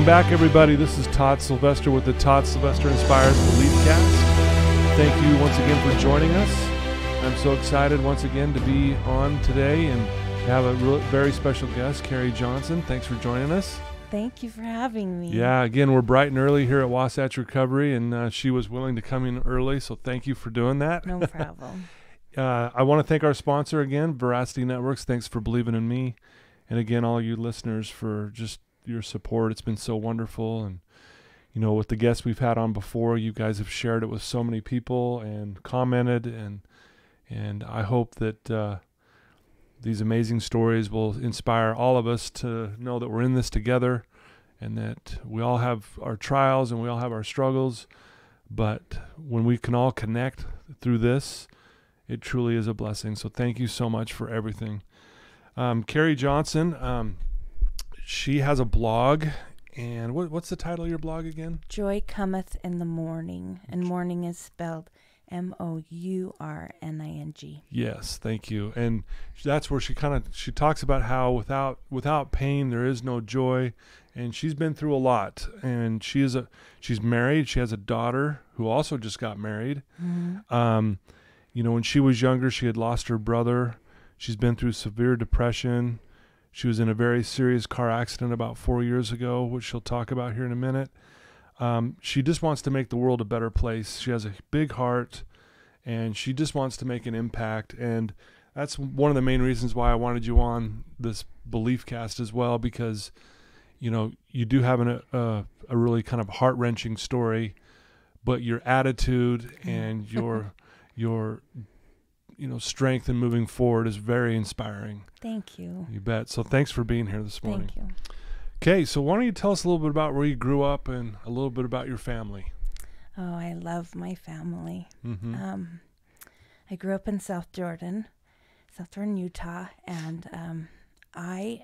back, everybody. This is Todd Sylvester with the Todd Sylvester Inspires Belief Cast. Thank you once again for joining us. I'm so excited once again to be on today and to have a very special guest, Carrie Johnson. Thanks for joining us. Thank you for having me. Yeah, again, we're bright and early here at Wasatch Recovery, and she was willing to come in early, so thank you for doing that. No problem. I want to thank our sponsor again, Veracity Networks. Thanks for believing in me. And again, all you listeners for just your support. It's been so wonderful. And, you know, with the guests we've had on before, you guys have shared it with so many people and commented. And I hope that these amazing stories will inspire all of us to know that we're in this together and that we all have our trials and we all have our struggles. But when we can all connect through this, it truly is a blessing. So thank you so much for everything. Carrie Johnson, she has a blog. And what's the title of your blog again? Joy Cometh in the Morning. And morning is spelled Mourning. Yes, thank you. And that's where she talks about how without pain there is no joy. And she's been through a lot. And she's married. She has a daughter who also just got married. Mm-hmm. You know, when she was younger, she had lost her brother. She's been through severe depression. She was in a very serious car accident about 4 years ago, which she'll talk about here in a minute. She just wants to make the world a better place. She has a big heart, and she just wants to make an impact. And that's one of the main reasons why I wanted you on this Belief Cast as well, because, you know, you do have a really kind of heart-wrenching story, but your attitude and your strength in moving forward is very inspiring. Thank you. You bet. So thanks for being here this morning. Thank you. Okay, so why don't you tell us a little bit about where you grew up and a little bit about your family? Oh, I love my family. Mm-hmm. I grew up in South Jordan, Utah, and I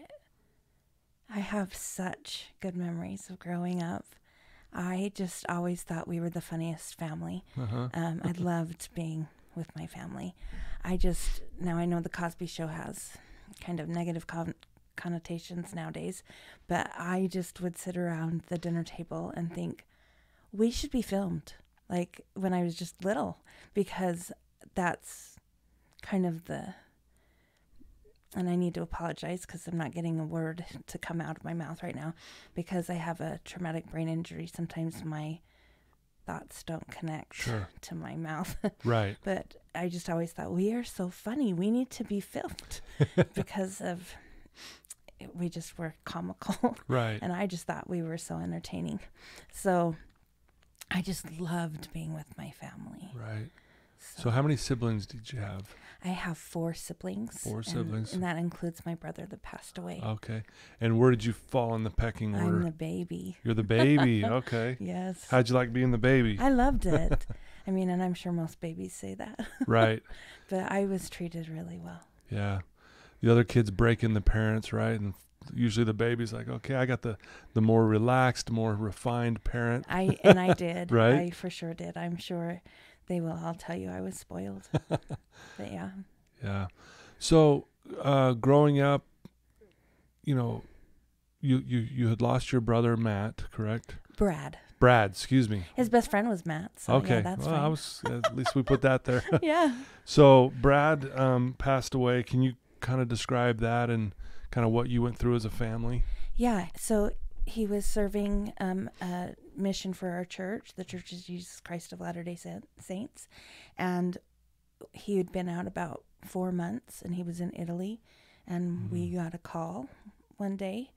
have such good memories of growing up. I just always thought we were the funniest family. Uh-huh. I loved being with my family. Now I know the Cosby Show has kind of negative connotations nowadays, but I just would sit around the dinner table and think, we should be filmed, like when I was just little, because that's kind of and I need to apologize because I'm not getting a word to come out of my mouth right now because I have a traumatic brain injury. Sometimes my thoughts don't connect to my mouth. Right. But I just always thought, we are so funny. We need to be filmed because we just were comical. Right. And I just thought we were so entertaining. So I just loved being with my family. Right. So how many siblings did you have? I have 4 siblings. 4 siblings. And that includes my brother that passed away. Okay. And where did you fall in the pecking order? I'm the baby. You're the baby. Okay. Yes. How'd you like being the baby? I loved it. I mean, and I'm sure most babies say that. Right. But I was treated really well. Yeah. The other kids break in the parents, right? And usually the baby's like, okay, I got the more relaxed, more refined parent. I did. Right? I for sure did. I'm sure they will all tell you I was spoiled. But yeah. Yeah. So growing up, you know, you had lost your brother Matt, correct? Brad, excuse me. His best friend was Matt. So okay. Yeah, that's fine. At least we put that there. Yeah. So Brad passed away. Can you kind of describe that and kind of what you went through as a family? Yeah. So he was serving a mission for our church, the Church of Jesus Christ of Latter-day Saints. And he had been out about 4 months, and he was in Italy. And we got a call one day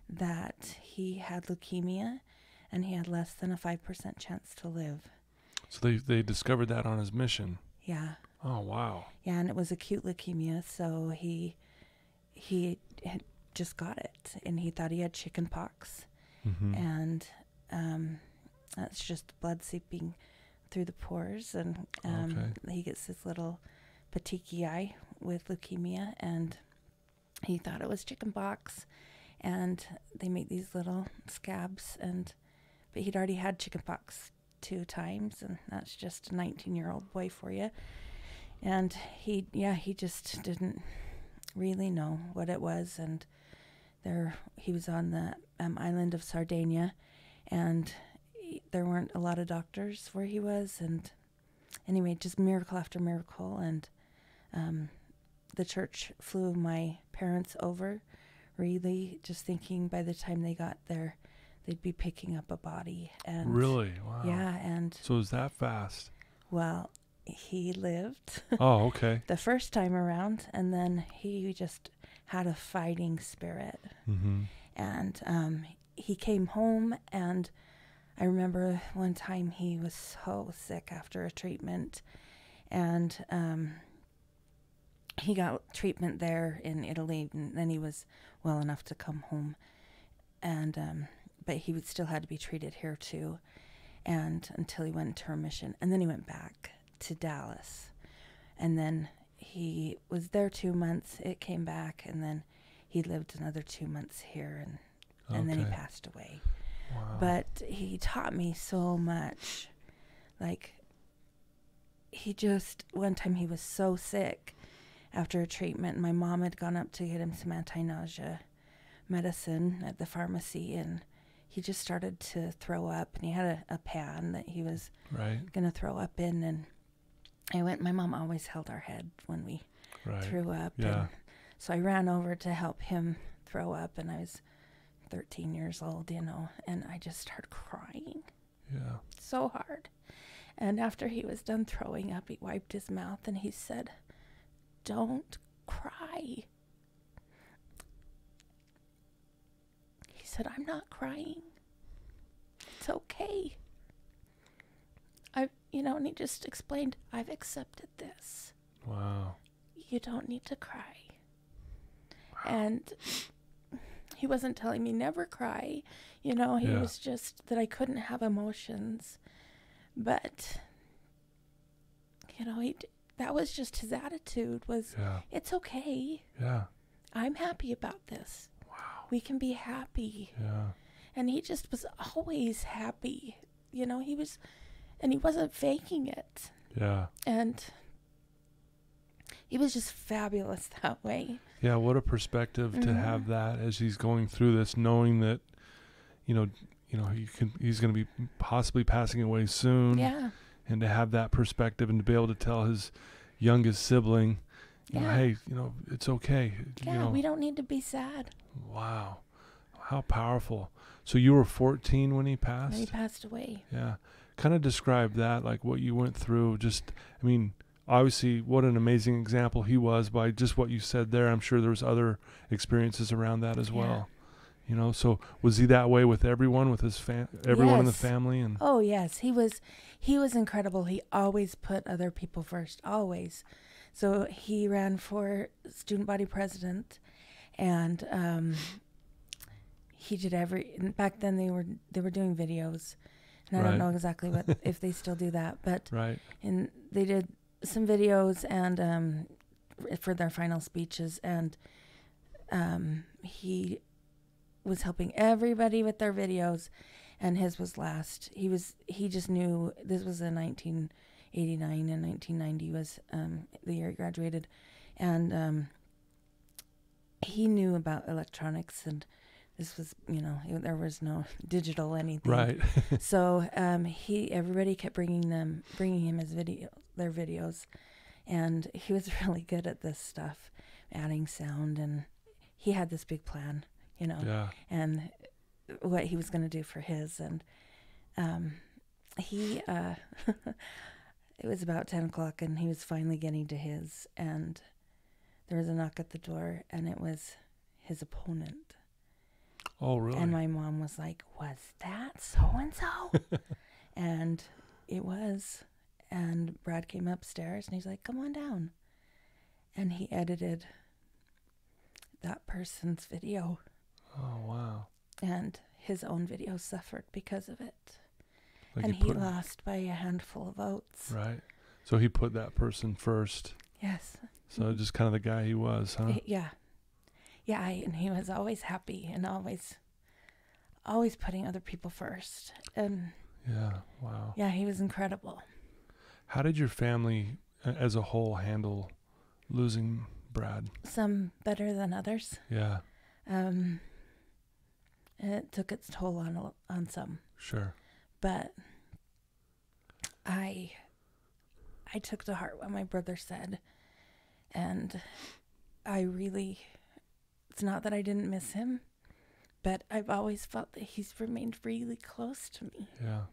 that he had leukemia, and he had less than a 5% chance to live. So they discovered that on his mission. Yeah. Oh, wow. Yeah, and it was acute leukemia, so he had just got it, and he thought he had chicken pox. Mm-hmm. And that's just blood seeping through the pores, and he gets this little petechiae with leukemia, and he thought it was chicken pox, and they make these little scabs, but he'd already had chicken pox 2 times, and that's just a 19-year-old boy for you. And he just didn't really know what it was, and he was on the island of Sardinia, and there weren't a lot of doctors where he was, and anyway, just miracle after miracle. And the church flew my parents over, really just thinking by the time they got there, they'd be picking up a body. And really? Wow. yeah, and So is that fast? well, he lived Oh, okay. the first time around, and then he just had a fighting spirit. Mm-hmm. And he came home, and I remember one time he was so sick after a treatment, and he got treatment there in Italy, and then he was well enough to come home, and but he would still had to be treated here too, and until he went into remission, and then he went back to Dallas, and then he was there 2 months. It came back, and then he lived another 2 months here, and then he passed away. Wow. But he taught me so much. Like, he just, one time he was so sick after a treatment, and my mom had gone up to get him some anti-nausea medicine at the pharmacy, and he just started to throw up, and he had a pan that he was going to throw up in, and my mom always held our head when we threw up. Yeah. And so I ran over to help him throw up, and I was 13 years old, and I just started crying. Yeah. So hard. And after he was done throwing up, he wiped his mouth and he said, "Don't cry." He said, "I'm not crying. It's okay." And he just explained, "I've accepted this. Wow. You don't need to cry." Wow. And he wasn't telling me never cry. He was just that I couldn't have emotions. But, that was just his attitude was, it's okay. Yeah. I'm happy about this. Wow. We can be happy. Yeah. And he just was always happy. And he wasn't faking it. Yeah. And he was just fabulous that way. Yeah, what a perspective to have that as he's going through this, knowing that, he's going to be possibly passing away soon. Yeah. And to have that perspective and to be able to tell his youngest sibling, hey, it's okay. Yeah, we don't need to be sad. Wow. How powerful. So you were 14 when he passed? When he passed away. Yeah. Kind of describe that, like what you went through. Obviously, what an amazing example he was by just what you said there. I'm sure there was other experiences around that as well. So was he that way with everyone, with his everyone in the family? And oh yes, he was incredible. He always put other people first, always. So he ran for student body president, and he did back then they were doing videos, and I don't know exactly if they still do that, but and they did some videos and for their final speeches, and he was helping everybody with their videos, and his was last. He just knew this was in 1989, and 1990 was the year he graduated, and he knew about electronics, and this was there was no digital anything. Right. So everybody kept bringing him their videos, and he was really good at this stuff, adding sound, and he had this big plan, and what he was going to do for his, and he it was about 10 o'clock, and he was finally getting to his, and there was a knock at the door, and it was his opponent. Oh, really? And my mom was like, "Was that so-and-so?" And it was. And Brad came upstairs, and he's like, "Come on down." And he edited that person's video. Oh, wow. And his own video suffered because of it. Like and he lost by a handful of votes. Right. So he put that person first. Yes. So just kind of the guy he was, huh? Yeah. Yeah, and he was always happy and always putting other people first. And yeah, wow. Yeah, he was incredible. How did your family as a whole handle losing Brad? Some better than others. Yeah. and it took its toll on some. Sure. But I took to heart what my brother said, and it's not that I didn't miss him, but I've always felt that he's remained really close to me. Yeah.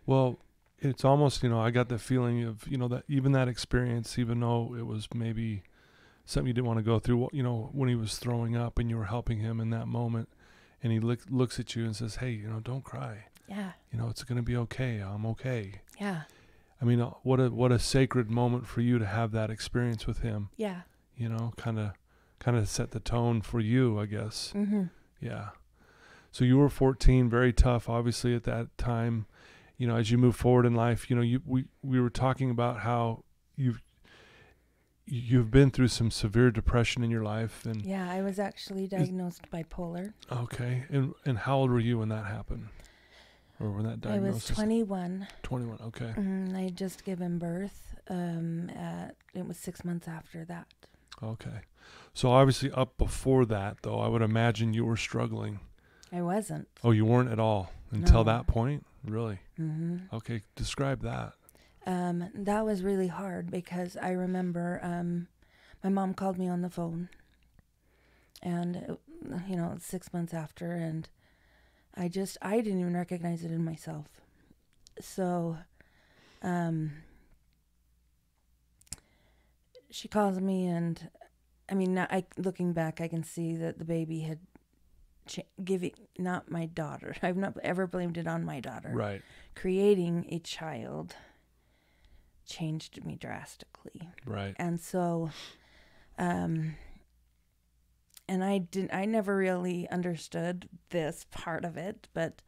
Well, it's almost, I got the feeling of, that even that experience, even though it was maybe something you didn't want to go through, when he was throwing up and you were helping him in that moment, and he looks at you and says, hey, don't cry. Yeah. It's going to be okay. I'm okay. Yeah. I mean, what a sacred moment for you to have that experience with him. Yeah. Kind of set the tone for you, I guess. Mm-hmm. Yeah. So you were 14, very tough, obviously, at that time. As you move forward in life, we were talking about how you've been through some severe depression in your life, and yeah, I was actually diagnosed bipolar. Okay, and how old were you when that happened, or when that diagnosis? I was 21. 21. Okay. I had just given birth. It was 6 months after that. Okay, so obviously up before that, though, I would imagine you were struggling. I wasn't. Oh, you weren't at all until No. that point? Really? Mm-hmm. Okay, describe that. That was really hard because I remember my mom called me on the phone, and 6 months after, and I didn't even recognize it in myself. So she calls me, and I mean, now looking back, I can see that the baby had not my daughter. I've not ever blamed it on my daughter. Right. Creating a child changed me drastically. Right. And so, and I never really understood this part of it, but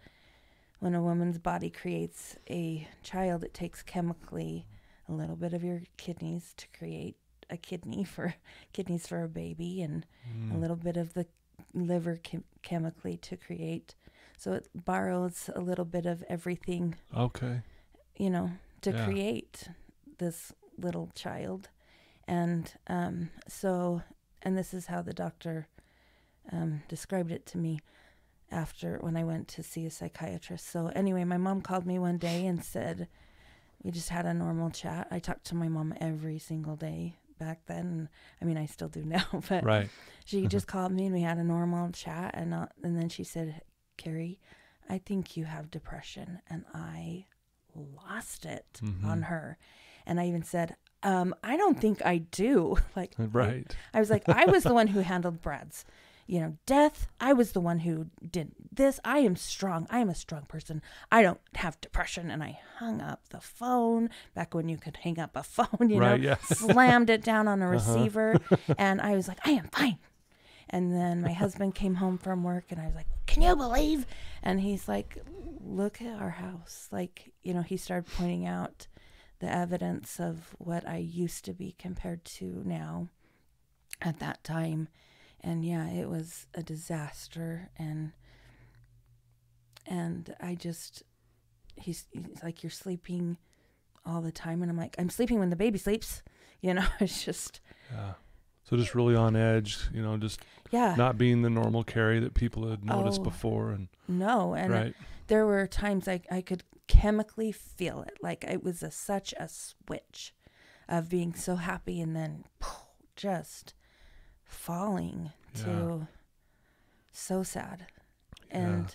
when a woman's body creates a child, it takes chemically a little bit of your kidneys to create a kidneys for a baby, and a little bit of the liver chemically to create. So it borrows a little bit of everything. Okay. To create this little child. And and this is how the doctor described it to me when I went to see a psychiatrist. So anyway, my mom called me one day and said, we just had a normal chat. I talked to my mom every single day back then. I mean, I still do now, but right. She just called me and we had a normal chat. And then she said, Carrie, I think you have depression. And I lost it on her. And I even said, I don't think I do. Like, right. I was like, I was the one who handled Brad's, death. I was the one who did this. I am strong. I am a strong person. I don't have depression. And I hung up the phone back when you could hang up a phone, right, yeah. slammed it down on a receiver. And I was like, I am fine. And then my husband came home from work and I was like, can you believe? And he's like, look at our house. Like, he started pointing out the evidence of what I used to be compared to now at that time. And yeah, it was a disaster. And he's like, you're sleeping all the time. And I'm like, I'm sleeping when the baby sleeps. It's just. Yeah. So just really on edge, just not being the normal Carrie that people had noticed before. And no. And right. There were times I could chemically feel it. Like it was such a switch of being so happy and then just falling to so sad. And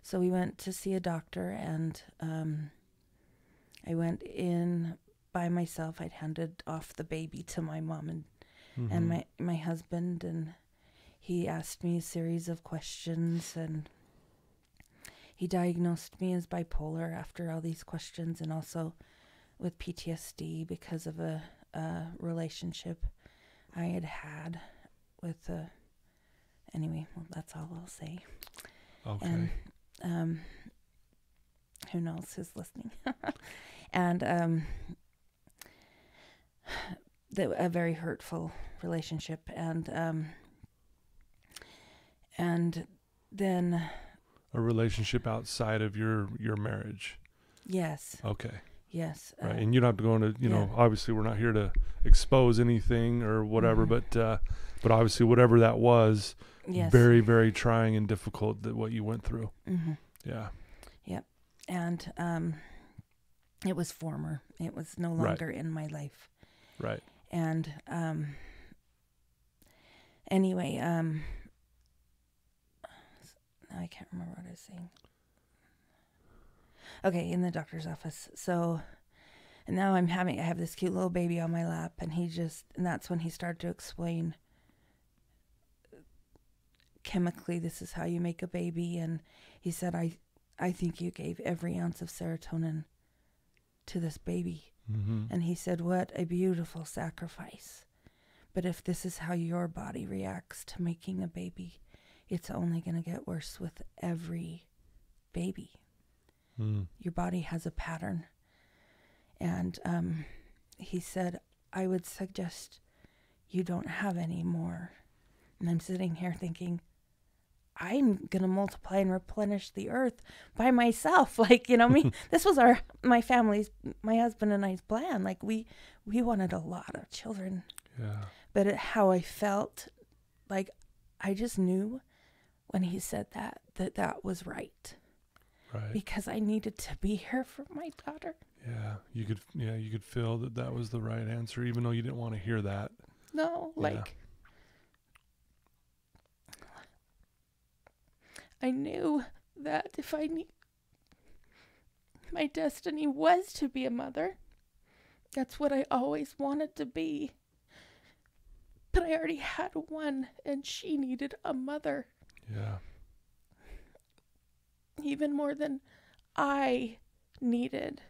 so we went to see a doctor, and I went in by myself. I'd handed off the baby to my mom and my husband, and he asked me a series of questions, and he diagnosed me as bipolar after all these questions, and also with PTSD because of a relationship I had with anyway, well, that's all I'll say. Okay. And who knows who's listening. And a very hurtful relationship, and then a relationship outside of your marriage. Yes. Okay. Yes. Right. And you don't have to go into, obviously we're not here to expose anything or whatever, but But obviously, whatever that was, Yes. very, very trying and difficult that what you went through. Mm-hmm. Yeah. Yep. And it was former. It was no Right. longer in my life. Right. And anyway, I can't remember what I was saying. Okay, in the doctor's office. So, and now I have this cute little baby on my lap, and that's when he started to explain chemically, this is how you make a baby. And he said, I think you gave every ounce of serotonin to this baby. Mm-hmm. And he said, what a beautiful sacrifice. But if this is how your body reacts to making a baby, it's only going to get worse with every baby. Mm. Your body has a pattern. And he said, I would suggest you don't have any more. And I'm sitting here thinking, I'm going to multiply and replenish the earth by myself. Like, me, this was my family's, my husband and I's plan. Like we wanted a lot of children. Yeah. But how I felt, like I just knew when he said that was right. Right. Because I needed to be here for my daughter. Yeah. You could feel that was the right answer, even though you didn't want to hear that. No, like I knew that if my destiny was to be a mother, that's what I always wanted to be. But I already had one, and she needed a mother. Yeah. Even more than I needed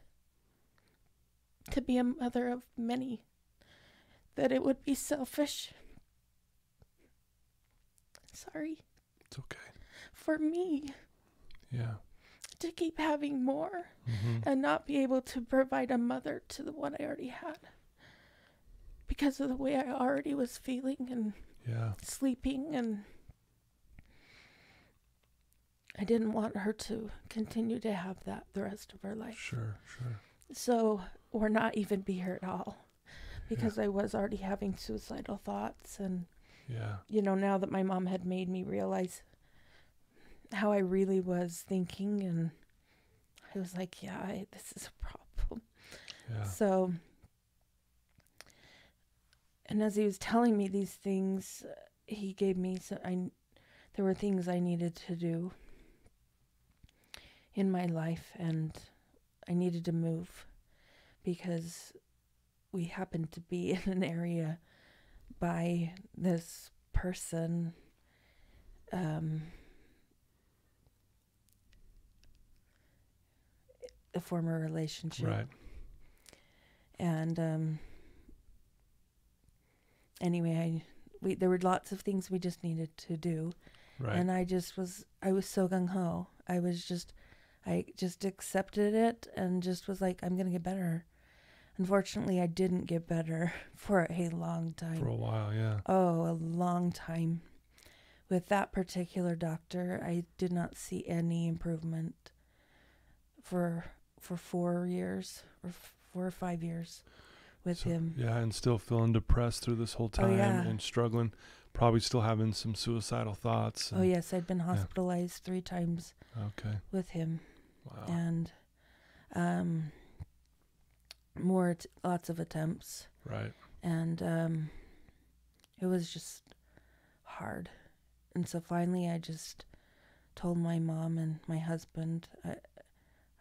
to be a mother of many. That it would be selfish. Sorry. It's okay. For me. Yeah. To keep having more Mm-hmm. and not be able to provide a mother to the one I already had. Because of the way I already was feeling and sleeping, and I didn't want her to continue to have that the rest of her life. Sure. So, or not even be here at all. Because I was already having suicidal thoughts. And, now that my mom had made me realize how I really was thinking, and I was like, this is a problem. Yeah. So, and as he was telling me these things, he gave me there were things I needed to do in my life, and I needed to move because we happened to be in an area by this person, a former relationship. Right. And anyway, there were lots of things we just needed to do. Right. And I was so gung-ho. I just accepted it and just was like, I'm going to get better. Unfortunately, I didn't get better for a long time. For a while, yeah. Oh, a long time. With that particular doctor, I did not see any improvement for 4 years or 4 or 5 years with him. Yeah, and still feeling depressed through this whole time and struggling, probably still having some suicidal thoughts. Oh, yes, I'd been hospitalized 3 times with him. Wow. And lots of attempts. Right. And it was just hard. And so finally I just told my mom and my husband,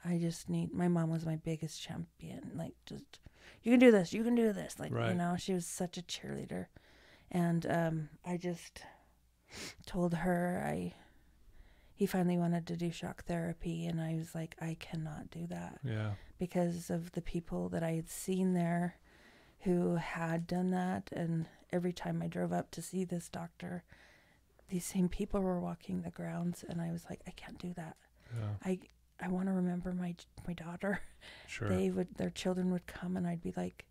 my mom was my biggest champion. Like, just, you can do this. Like, she was such a cheerleader. And I just told her he finally wanted to do shock therapy. And I was like, I cannot do that. Yeah. Because of the people that I had seen there who had done that. And every time I drove up to see this doctor, these same people were walking the grounds. And I was like, I can't do that. Yeah. I want to remember my daughter. Sure. Their children would come and I'd be like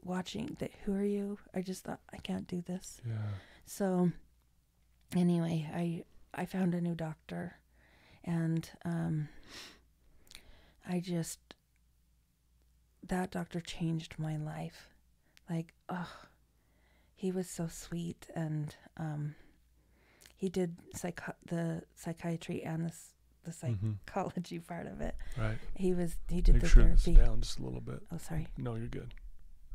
watching. Who are you? I just thought, I can't do this. Yeah. So anyway, I found a new doctor, and that doctor changed my life. Like, he was so sweet, and he did the psychiatry and the psychology part of it. Right. He did Make the sure therapy. to sit down just a little bit. Oh, sorry. No, you're good.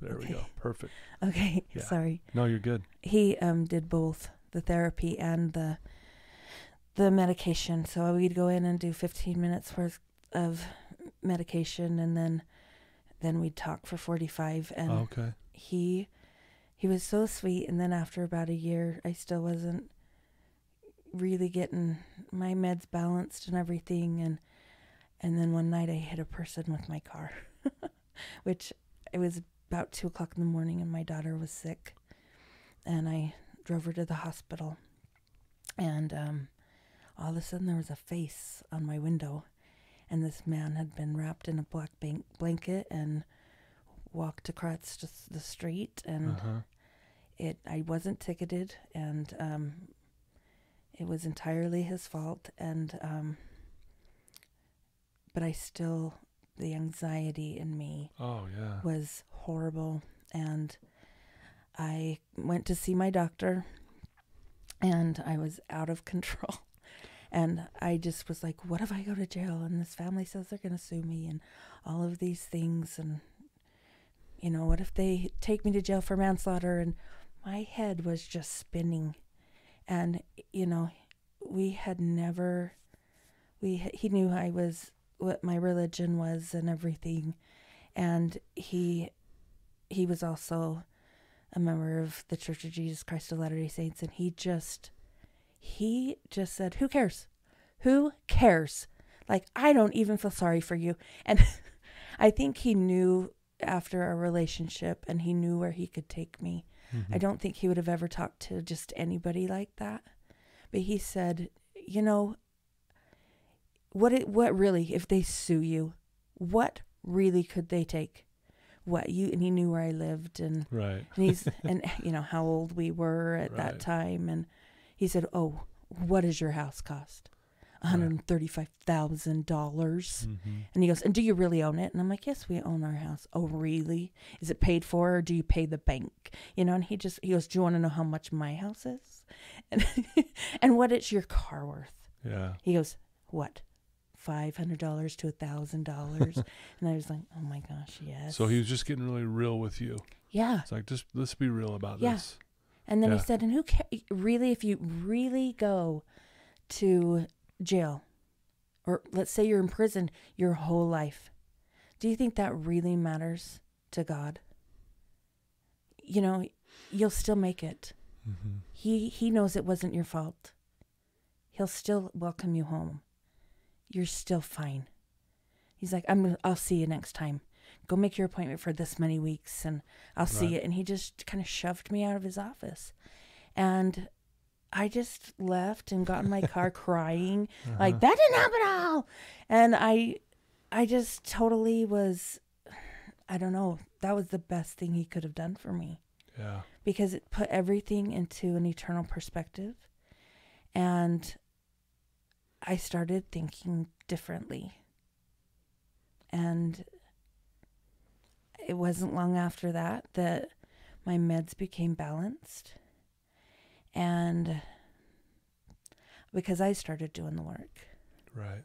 There we Okay. go. Perfect. Okay, Yeah. sorry. No, you're good. He did both the therapy and the medication. So we'd go in and do 15 minutes worth of medication, and then we'd talk for 45. And Okay. he was so sweet. And then after about a year, I still wasn't really getting my meds balanced and everything. And then one night I hit a person with my car, which it was about 2:00 in the morning, and my daughter was sick, and I drove her to the hospital. And all of a sudden there was a face on my window, and this man had been wrapped in a black blanket and walked across the street, and I wasn't ticketed, and it was entirely his fault, and but I still, the anxiety in me was horrible, and I went to see my doctor, and I was out of control. And I just was like, what if I go to jail and this family says they're going to sue me and all of these things? And, what if they take me to jail for manslaughter? And my head was just spinning. And, we had never, he knew what my religion was and everything. And he was also a member of the Church of Jesus Christ of Latter-day Saints. And he just said, who cares? Who cares? Like, I don't even feel sorry for you. And I think he knew after our relationship, and he knew where he could take me. I don't think he would have ever talked to just anybody like that. But he said, what really, if they sue you, what really could they take? And he knew where I lived, and right. and how old we were at that time. And he said, oh, what does your house cost? $135,000. And he goes, and do you really own it? And I'm like, yes, we own our house. Oh, really? Is it paid for, or do you pay the bank? And he goes, do you want to know how much my house is? And what is your car worth? Yeah. He goes, what? $500 to $1,000. And I was like, oh my gosh, yes. So he was just getting really real with you. Yeah. It's like, just let's be real about this. And then he said, and who really, if you really go to jail, or let's say you're in prison your whole life, do you think that really matters to God? You'll still make it. He knows it wasn't your fault. He'll still welcome you home. You're still fine. He's like, I'll see you next time. Go make your appointment for this many weeks, and I'll see you. And he just kind of shoved me out of his office. And I just left and got in my car crying, like, that didn't happen at all. And I just totally was, I don't know, that was the best thing he could have done for me. Yeah. Because it put everything into an eternal perspective. And I started thinking differently. And it wasn't long after that my meds became balanced. And because I started doing the work. Right.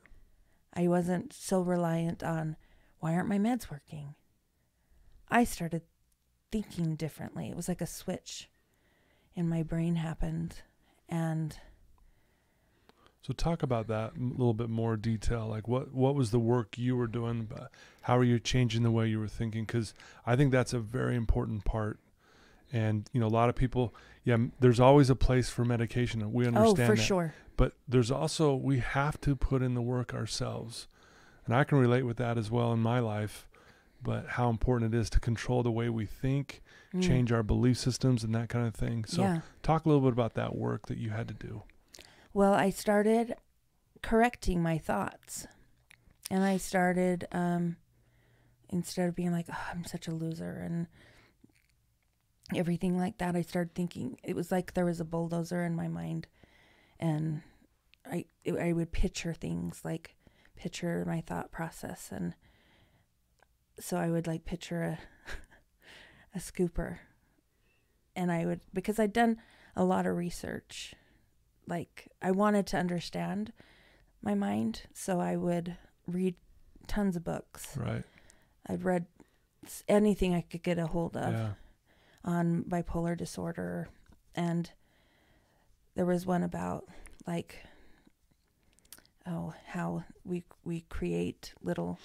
I wasn't so reliant on, why aren't my meds working? I started thinking differently. It was like a switch in my brain happened. And so talk about that in a little bit more detail. Like what was the work you were doing? How are you changing the way you were thinking? Because I think that's a very important part. And, a lot of people, there's always a place for medication. We understand that. Oh, for sure. But there's also, we have to put in the work ourselves. And I can relate with that as well in my life. But how important it is to control the way we think, change our belief systems and that kind of thing. So talk a little bit about that work that you had to do. Well, I started correcting my thoughts. And I started, instead of being like, oh, I'm such a loser and everything like that, I started thinking, it was like there was a bulldozer in my mind. And I would picture things, like picture my thought process. And so I would like picture a scooper. and I would, because I'd done a lot of research, like I wanted to understand my mind, so I would read tons of books. Right. I'd read anything I could get a hold of Yeah. on bipolar disorder, and there was one about like, how we create little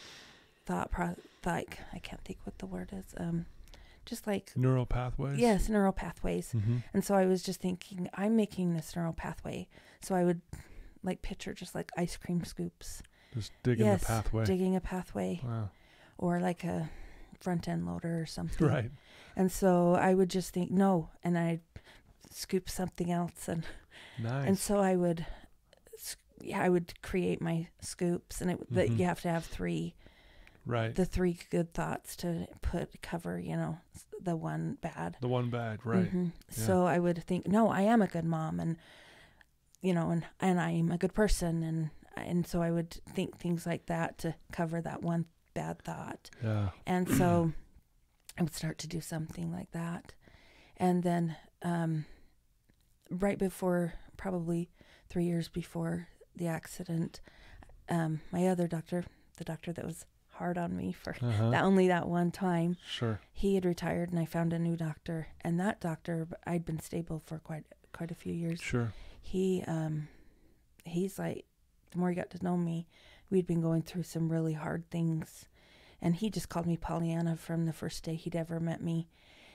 like, I can't think what the word is, just like Neural pathways. yes, neural pathways. Mm-hmm. And so I was just thinking, I'm making this neural pathway. So I would like picture just like ice cream scoops. Just digging the pathway. Digging a pathway. Wow. Or like a front end loader or something. Right. And so I would just think, no, and I'd scoop something else. And Nice. and so I would create my scoops, and that you have to have three. Right. The three good thoughts to cover, the one bad. The one bad, right. Mm-hmm. Yeah. So I would think, no, I am a good mom, and and I'm a good person, and so I would think things like that to cover that one bad thought. Yeah. And so I would start to do something like that. And then right before, probably 3 years before the accident, my other doctor, the doctor that was hard on me for only that one time. Sure. He had retired, and I found a new doctor, and that doctor, I'd been stable for quite a few years. Sure. He's like, the more he got to know me, we'd been going through some really hard things, and he just called me Pollyanna from the first day he'd ever met me.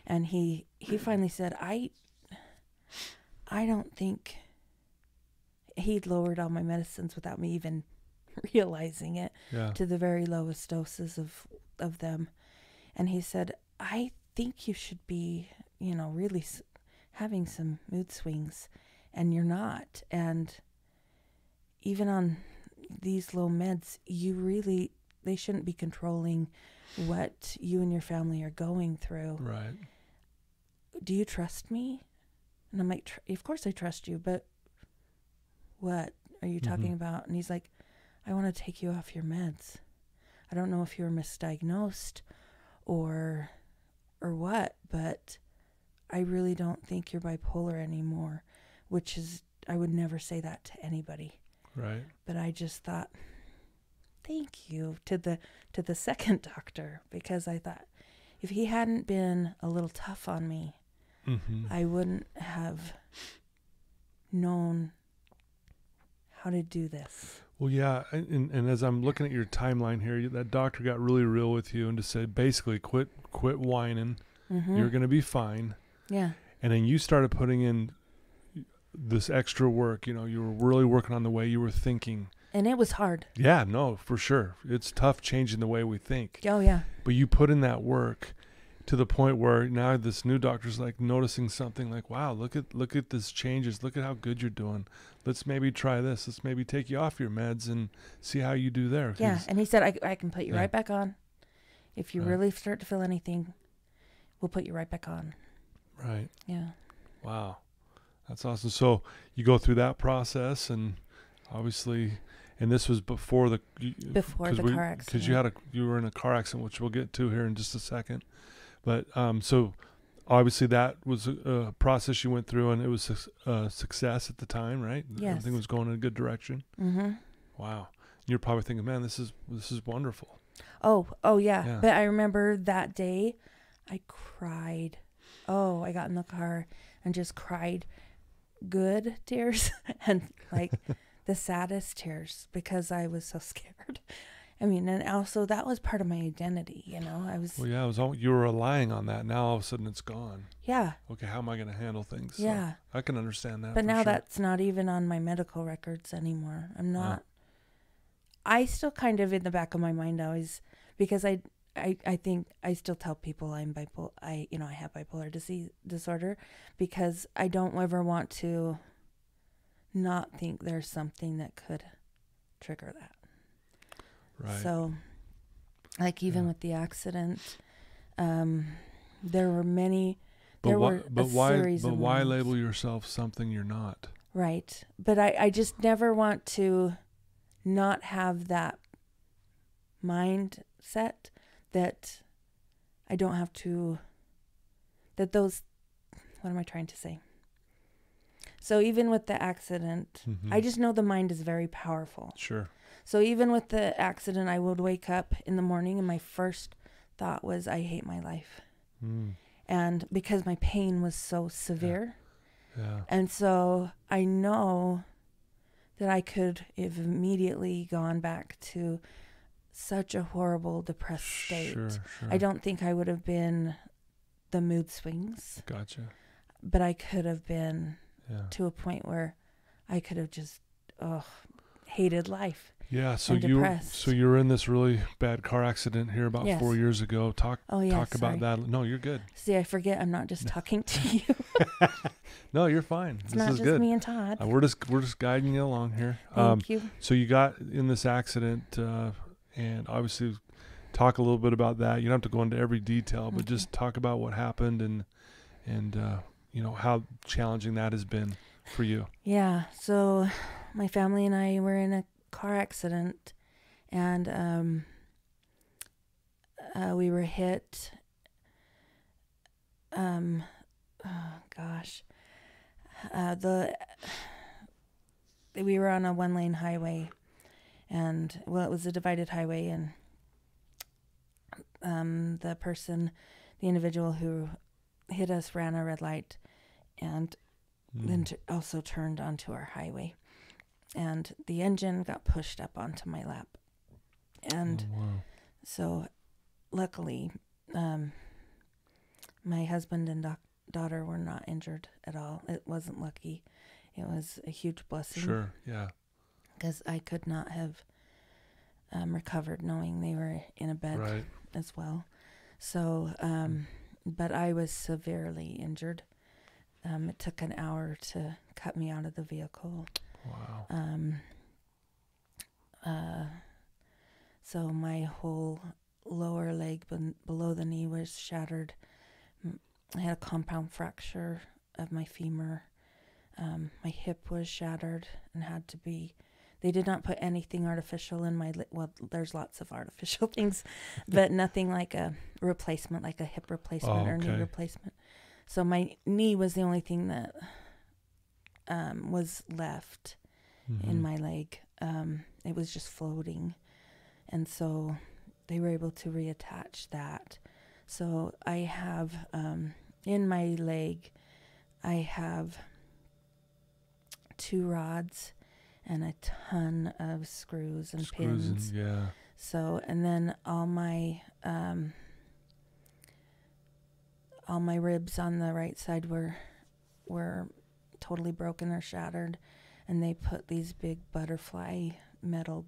And he finally said, I don't think, he'd lowered all my medicines without me even realizing it, to the very lowest doses of them. And he said, I think you should be, really having some mood swings, and you're not. And even on these low meds, they shouldn't be controlling what you and your family are going through. Right. Do you trust me? And I'm like, of course I trust you, but what are you talking about? And he's like, I want to take you off your meds. I don't know if you were misdiagnosed or what, but I really don't think you're bipolar anymore, which is, I would never say that to anybody. Right. But I just thought, thank you to the second doctor, because I thought if he hadn't been a little tough on me, I wouldn't have known how to do this. Well, yeah, and as I'm looking at your timeline here, that doctor got really real with you and just said, basically, quit whining. You're going to be fine. Yeah. And then you started putting in this extra work. You were really working on the way you were thinking. And it was hard. Yeah, no, for sure. It's tough changing the way we think. Oh, yeah. But you put in that work to the point where now this new doctor's like noticing something like, wow, look at this changes. Look at how good you're doing. Let's maybe try this. Let's maybe take you off your meds and see how you do there. Yeah. And he said, I can put you right back on. If you really start to feel anything, we'll put you right back on. Right. Yeah. Wow. That's awesome. So you go through that process, and obviously, and this was before the car accident. Because you were in a car accident, which we'll get to here in just a second. But so obviously that was a process you went through, and it was a success at the time, right? Yes. Everything was going in a good direction. Mm-hmm. Wow. You're probably thinking, man, this is wonderful. Oh yeah. But I remember that day, I cried. Oh, I got in the car and just cried good tears and like the saddest tears, because I was so scared. I mean, and also that was part of my identity, I was. Well, yeah, you were relying on that. Now all of a sudden it's gone. Yeah. Okay, how am I going to handle things? Yeah. So I can understand that. But now sure. That's not even on my medical records anymore. I'm not. I still kind of in the back of my mind because I think I still tell people I'm bipolar. I have bipolar disorder, because I don't ever want to not think there's something that could trigger that. Right. So, like even with the accident, there were many. But why label yourself something you're not? Right. But I just never want to not have that mindset that I don't have to. That those, what am I trying to say? So even with the accident, I just know the mind is very powerful. Sure. So even with the accident, I would wake up in the morning and my first thought was, I hate my life. And because my pain was so severe. Yeah. And so I know that I could have immediately gone back to such a horrible, depressed state. Sure. I don't think I would have been the mood swings. Gotcha. But I could have been Yeah. to a point where I could have just hated life. Yeah, so and depressed. you were in this really bad car accident here about Yes. 4 years ago. Talk sorry. about that. No, you're good. See, I forget I'm not just talking to you. No, you're fine. It's this not is just good. me and Todd. We're just guiding you along here. Thank you. So you got in this accident, and obviously talk a little bit about that. You don't have to go into every detail, but just talk about what happened and you know how challenging that has been for you. Yeah. So my family and I were in a car accident, and we were hit. We were on a 1-lane highway, and it was a divided highway, and the individual who hit us ran a red light, and then also turned onto our highway, and the engine got pushed up onto my lap, and so luckily my husband and daughter were not injured at all. It wasn't lucky. It was a huge blessing. Sure, yeah. Because I could not have recovered knowing they were in a bed as well. So, but I was severely injured. It took an hour to cut me out of the vehicle. Wow. So my whole lower leg below the knee was shattered. I had a compound fracture of my femur. My hip was shattered and had to be. They did not put anything artificial in my. Well, there's lots of artificial things, but nothing like a replacement, like a hip replacement or knee replacement. So my knee was the only thing that was left in my leg. It was just floating, and so they were able to reattach that. So I have in my leg, I have 2 rods and a ton of screws and pins. Yeah. So, and then all my ribs on the right side were totally broken or shattered, and they put these big butterfly metal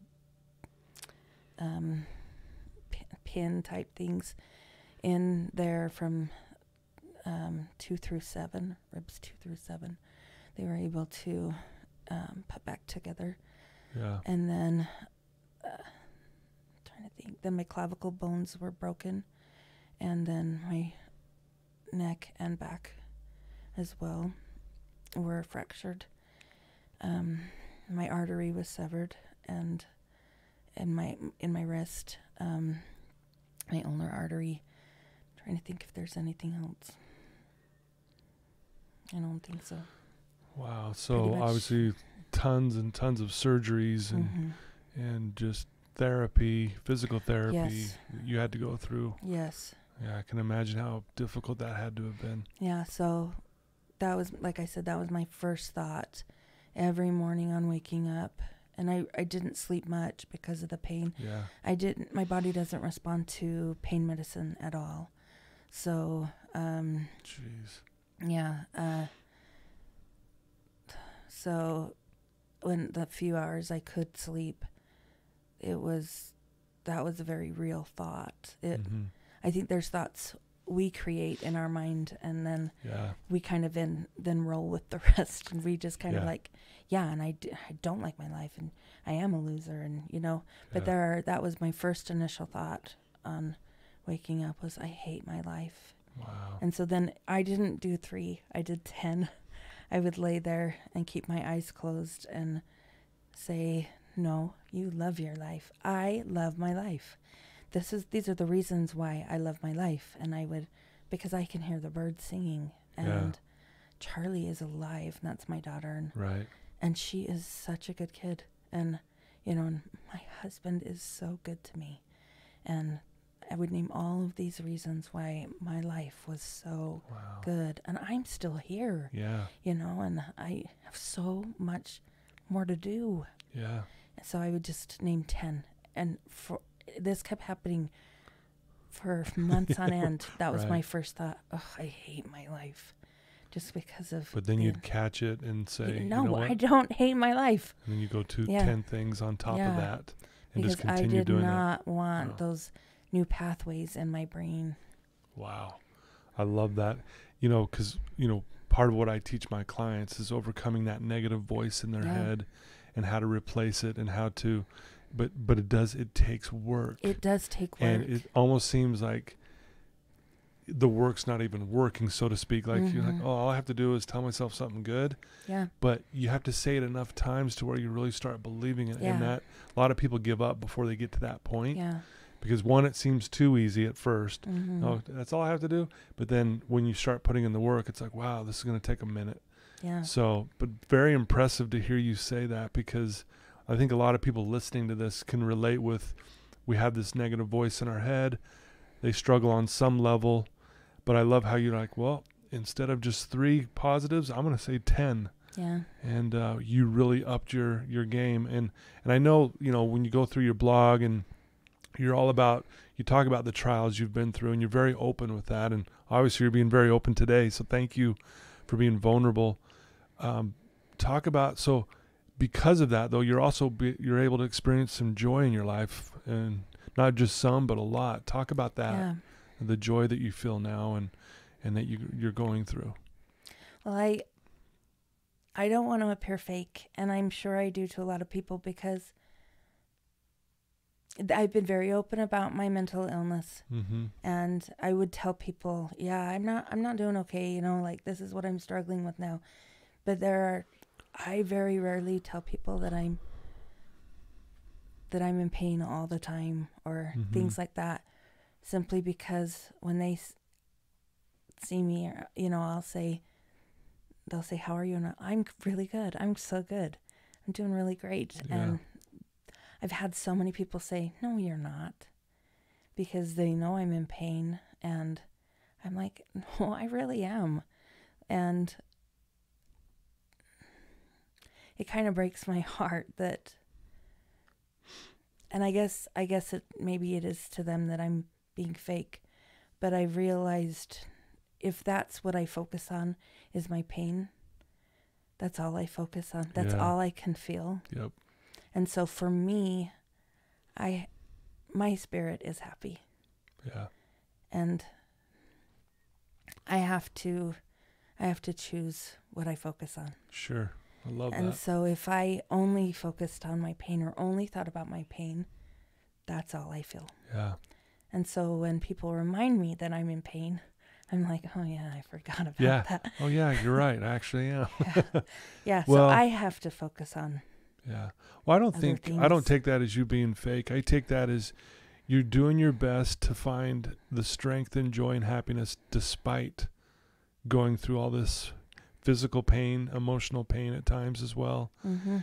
pin type things in there from 2 through 7, ribs 2 through 7. They were able to put back together. Yeah. And then, trying to think, then my clavicle bones were broken, and then my neck and back as well were fractured. My artery was severed, and in my wrist, my ulnar artery. I'm trying to think if there's anything else. I don't think so. Wow. So obviously tons and tons of surgeries and just therapy, physical therapy you had to go through. Yes. Yeah, I can imagine how difficult that had to have been. Yeah, so that was, like I said, that was my first thought every morning on waking up. And I didn't sleep much because of the pain. Yeah. My body doesn't respond to pain medicine at all. So, Jeez. Yeah. So when the few hours I could sleep, that was a very real thought. I think there's thoughts we create in our mind, and then we kind of then roll with the rest, and we just kind of like, and I don't like my life, and I am a loser, and but that was my first initial thought on waking up was I hate my life. Wow. And so then I didn't do 3, I did 10. I would lay there and keep my eyes closed and say, no, you love your life. I love my life. These are the reasons why I love my life. And I would, because I can hear the birds singing, and Charlie is alive, and that's my daughter, Right. and she is such a good kid, and and my husband is so good to me, and I would name all of these reasons why my life was so Wow. good, and I'm still here. Yeah. And I have so much more to do. Yeah. So I would just name 10, and this kept happening for months on end. That was Right. my first thought. Oh, I hate my life, just because of. But then you'd catch it and say, no, you know what? I don't hate my life. And then you go to Yeah. 10 things on top Yeah. of that, and Because just continue I did doing not want Oh. those new pathways in my brain. that. Wow. I love that. Because, part of what I teach my clients is overcoming that negative voice in their Yeah. head and how to replace it and how to, but it takes work. It does take work. And it almost seems like the work's not even working, so to speak. Like you're like, Mhm. oh, all I have to do is tell myself something good. Yeah. But you have to say it enough times to where you really start believing it. Yeah. And that a lot of people give up before they get to that point. Yeah. Because one, it seems too easy at first. Mhm. Oh, that's all I have to do. But then when you start putting in the work, it's like, wow, this is going to take a minute. Yeah. So, but very impressive to hear you say that, because I think a lot of people listening to this can relate with, we have this negative voice in our head. They struggle on some level. But I love how you're like, well, instead of just 3 positives, I'm going to say 10. Yeah. And you really upped your game. And I know, when you go through your blog and you're all about, you talk about the trials you've been through, and you're very open with that. And obviously you're being very open today. So thank you for being vulnerable. Talk about, so because of that though, you're also, you're able to experience some joy in your life, and not just some, but a lot. Talk about that. Yeah. The joy that you feel now and that you're going through. Well, I don't want to appear fake, and I'm sure I do to a lot of people, because I've been very open about my mental illness, Mm-hmm. and I would tell people, yeah, I'm not doing okay, like this is what I'm struggling with now. But I very rarely tell people that I'm in pain all the time, or Mm-hmm. things like that, simply because when they see me, they'll say, how are you? And I'm really good. I'm so good. I'm doing really great. Yeah. And I've had so many people say, no, you're not, because they know I'm in pain. And I'm like, no, I really am. And it kind of breaks my heart that, and I guess maybe it is to them that I'm being fake, but I realized if that's what I focus on is my pain, that's all I focus on. That's Yeah. all I can feel. Yep. And so for me, my spirit is happy, Yeah. and I have to choose what I focus on. Sure. I love And that. so if I only focused on my pain, or only thought about my pain, that's all I feel. Yeah. And so when people remind me that I'm in pain, I'm like, oh yeah, I forgot about Yeah. that. Oh yeah, you're right. I actually am. Yeah. Well- So I have to focus on. Yeah. Well, I don't Other think, I don't things. take that as you being fake. I take that as you're doing your best to find the strength and joy and happiness despite going through all this physical pain, emotional pain at times as well. Mm-hmm.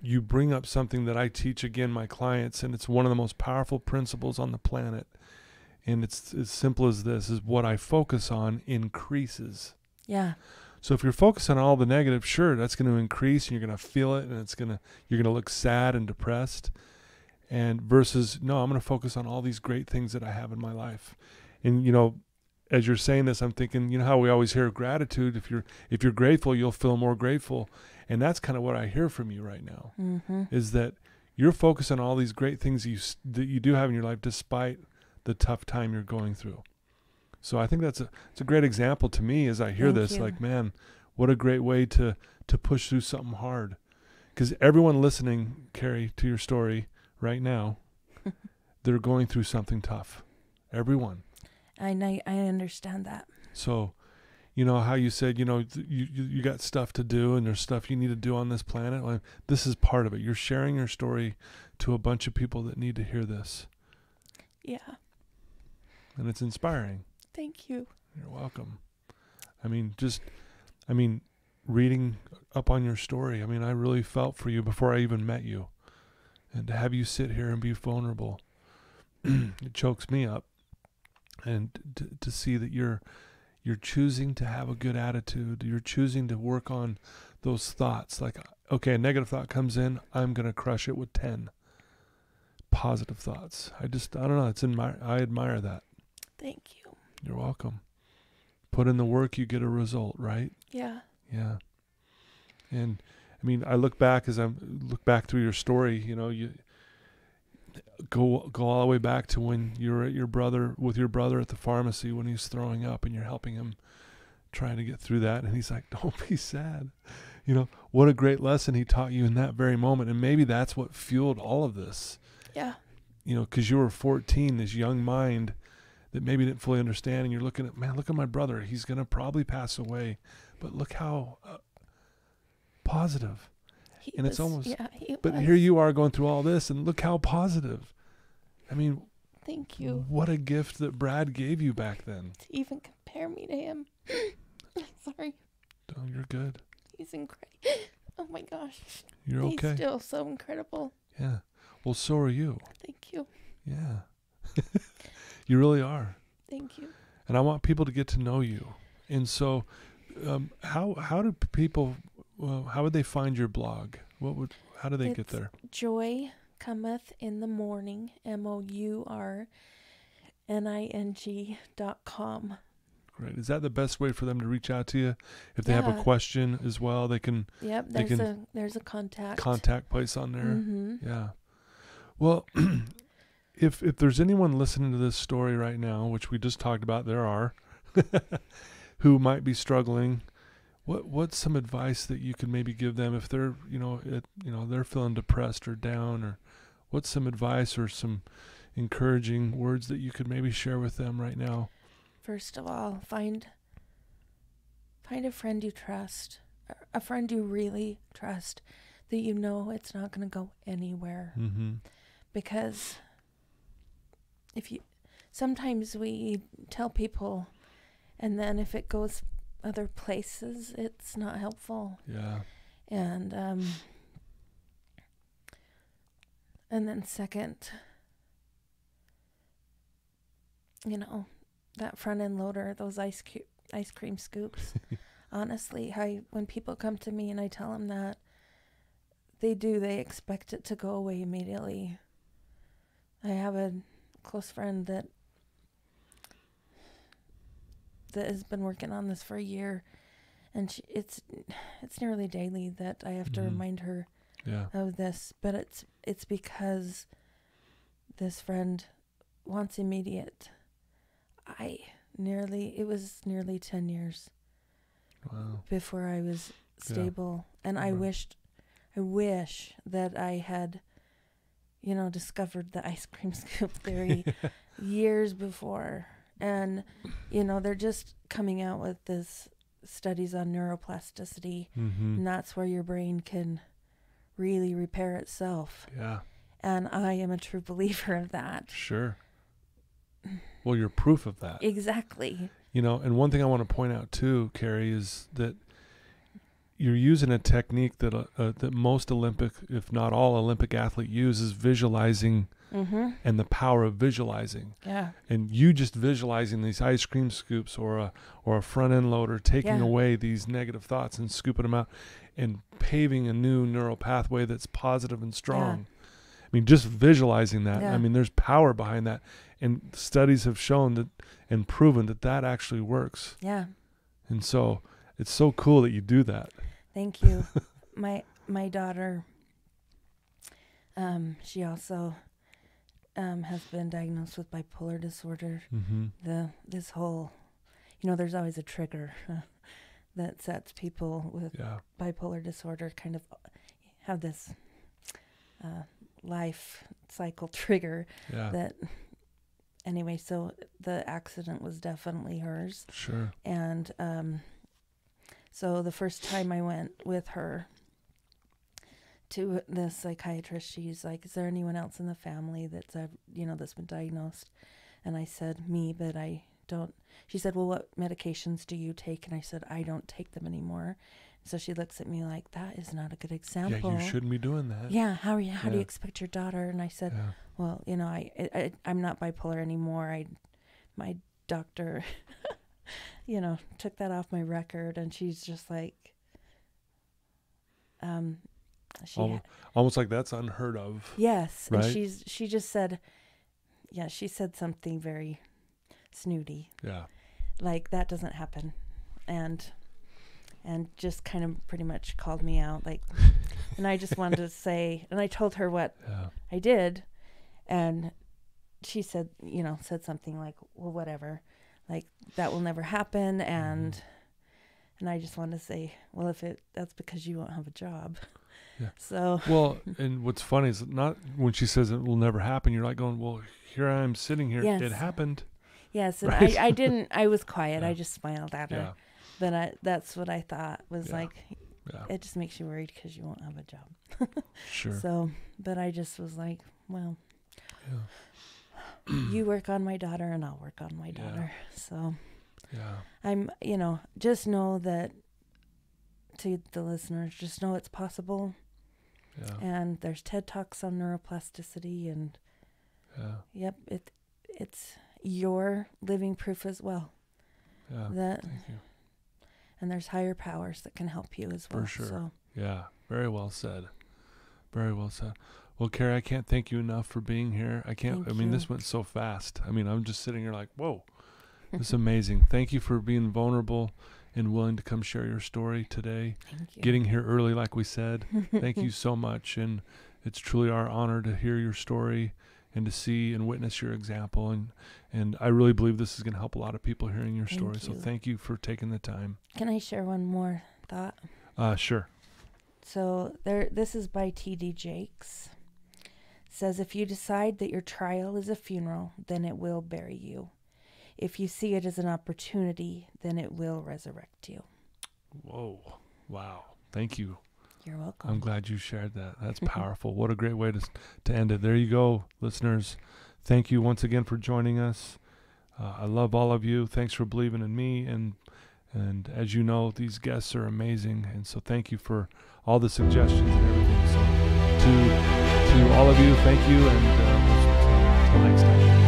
You bring up something that I teach, again, my clients, and it's one of the most powerful principles on the planet. And it's as simple as this, is what I focus on increases. Yeah. So if you're focused on all the negative, sure, that's going to increase, and you're going to feel it, and you're going to look sad and depressed. And versus, no, I'm going to focus on all these great things that I have in my life. And, as you're saying this, I'm thinking, how we always hear gratitude. If you're grateful, you'll feel more grateful. And that's kind of what I hear from you right now, Mm-hmm. is that you're focused on all these great things that you do have in your life, despite the tough time you're going through. So I think it's a great example to me as I hear Thank this, you. like, man, what a great way to push through something hard. Because everyone listening, Carrie, to your story right now, they're going through something tough. Everyone. I understand that. So, how you said, you got stuff to do, and there's stuff you need to do on this planet. Well, this is part of it. You're sharing your story to a bunch of people that need to hear this. Yeah. And it's inspiring. Thank you. You're welcome. I mean, reading up on your story, I mean, I really felt for you before I even met you. And to have you sit here and be vulnerable, it chokes me up. And to see that you're choosing to have a good attitude, you're choosing to work on those thoughts. Like, okay, a negative thought comes in, I'm going to crush it with 10 positive thoughts. I don't know, I admire that. Thank you. You're welcome. Put in the work, you get a result, right? Yeah. Yeah. And I mean, I look back through your story, you go all the way back to when you were with your brother at the pharmacy when he's throwing up and you're helping him trying to get through that. And he's like, don't be sad. What a great lesson he taught you in that very moment. And maybe that's what fueled all of this. Yeah. Because you were 14, this young mind that maybe didn't fully understand. And you're looking at, man, look at my brother. He's going to probably pass away. But look how positive. It's almost, but here you are going through all this and look how positive. I mean, thank you. What a gift that Brad gave you back then. To even compare me to him. Sorry. Oh, you're good. He's incredible. Oh my gosh. You're okay. He's still so incredible. Yeah. Well, so are you. Thank you. Yeah. You really are. Thank you. And I want people to get to know you. And so, how do people? How would they find your blog? How do they get there? Joy cometh in the morning. mourning.com. Great. Is that the best way for them to reach out to you? If they have a question as well, they can. Yep. There's a contact place on there. Mm-hmm. Yeah. Well, if there's anyone listening to this story right now, which we just talked about, there are, who might be struggling. What's some advice that you could maybe give them if they're they're feeling depressed or down, or what's some advice or some encouraging words that you could maybe share with them right now? First of all, find a friend you trust, a friend you really trust, that it's not going to go anywhere. Mm-hmm. Because sometimes we tell people, and then if it goes other places, it's not helpful. Yeah. And then second, that front end loader, those ice cream scoops. Honestly, when people come to me and I tell them that, they expect it to go away immediately. I have a close friend that has been working on this for a year, and it's nearly daily that I have to remind her of this. But it's because this friend wants immediate. It was nearly 10 years before I was stable, and I wish that I had discovered the ice cream scoop theory years before. And, they're just coming out with this studies on neuroplasticity, and that's where your brain can really repair itself. Yeah. And I am a true believer of that. Sure. Well, you're proof of that. Exactly. And one thing I want to point out too, Carrie, is that you're using a technique that most Olympic, if not all Olympic athlete use, is visualizing and the power of visualizing. Yeah. And you just visualizing these ice cream scoops or a front end loader, taking away these negative thoughts and scooping them out and paving a new neural pathway that's positive and strong. Yeah. I mean, just visualizing that. Yeah. I mean, there's power behind that. And studies have shown that and proven that actually works. Yeah. And so it's so cool that you do that. Thank you. My daughter, she also has been diagnosed with bipolar disorder. Mm-hmm. This whole, there's always a trigger that sets people with bipolar disorder kind of have this life cycle trigger that. Anyway, so the accident was definitely hers. Sure. And so the first time I went with her to the psychiatrist, she's like, "Is there anyone else in the family that's been diagnosed?" And I said, "Me," but I don't. She said, well, what medications do you take? And I said, I don't take them anymore. So she looks at me like, that is not a good example. Yeah, you shouldn't be doing that. Yeah, how do you expect your daughter? And I said, Yeah. well, you know, I'm not bipolar anymore. My doctor, you know, took that off my record, and she's just like, almost like that's unheard of. Yes, right? And she just said, she said something very snooty. Yeah. Like, that doesn't happen, and just kind of pretty much called me out, like, and I just wanted to say, and I told her what I did, and she said something like, well, whatever, like, that will never happen, and I just wanted to say, well, that's because you won't have a job. Yeah. So. Well, and what's funny is not when she says it will never happen, you're like going, well, here I am sitting here. Yes. It happened. Yes, and right? I was quiet. I just smiled at her. Yeah. But that's what I thought was like, Yeah. it just makes you worried because you won't have a job. Sure. So, but I just was like, well, Yeah. you work on my daughter and I'll work on my daughter. So Yeah. I'm, just know that, to the listeners, just know it's possible. Yeah. And there's TED Talks on neuroplasticity, and it's your living proof as well. Yeah. Thank you. And there's higher powers that can help you as well. For sure. So. Yeah. Very well said. Very well said. Well, Carrie, I can't thank you enough for being here. This went so fast. I'm just sitting here like, whoa, this is amazing. Thank you for being vulnerable and willing to come share your story today. Thank you. Getting here early, like we said. Thank you so much. And it's truly our honor to hear your story and to see and witness your example. And I really believe this is going to help a lot of people hearing your story. So thank you for taking the time. Can I share one more thought? Sure. So this is by T.D. Jakes. It says, if you decide that your trial is a funeral, then it will bury you. If you see it as an opportunity, then it will resurrect you. Whoa. Wow. Thank you. You're welcome. I'm glad you shared that. That's powerful. What a great way to end it. There you go, listeners. Thank you once again for joining us. I love all of you. Thanks for believing in me. And as you know, these guests are amazing. And so thank you for all the suggestions and everything. So to all of you, thank you. And until next time.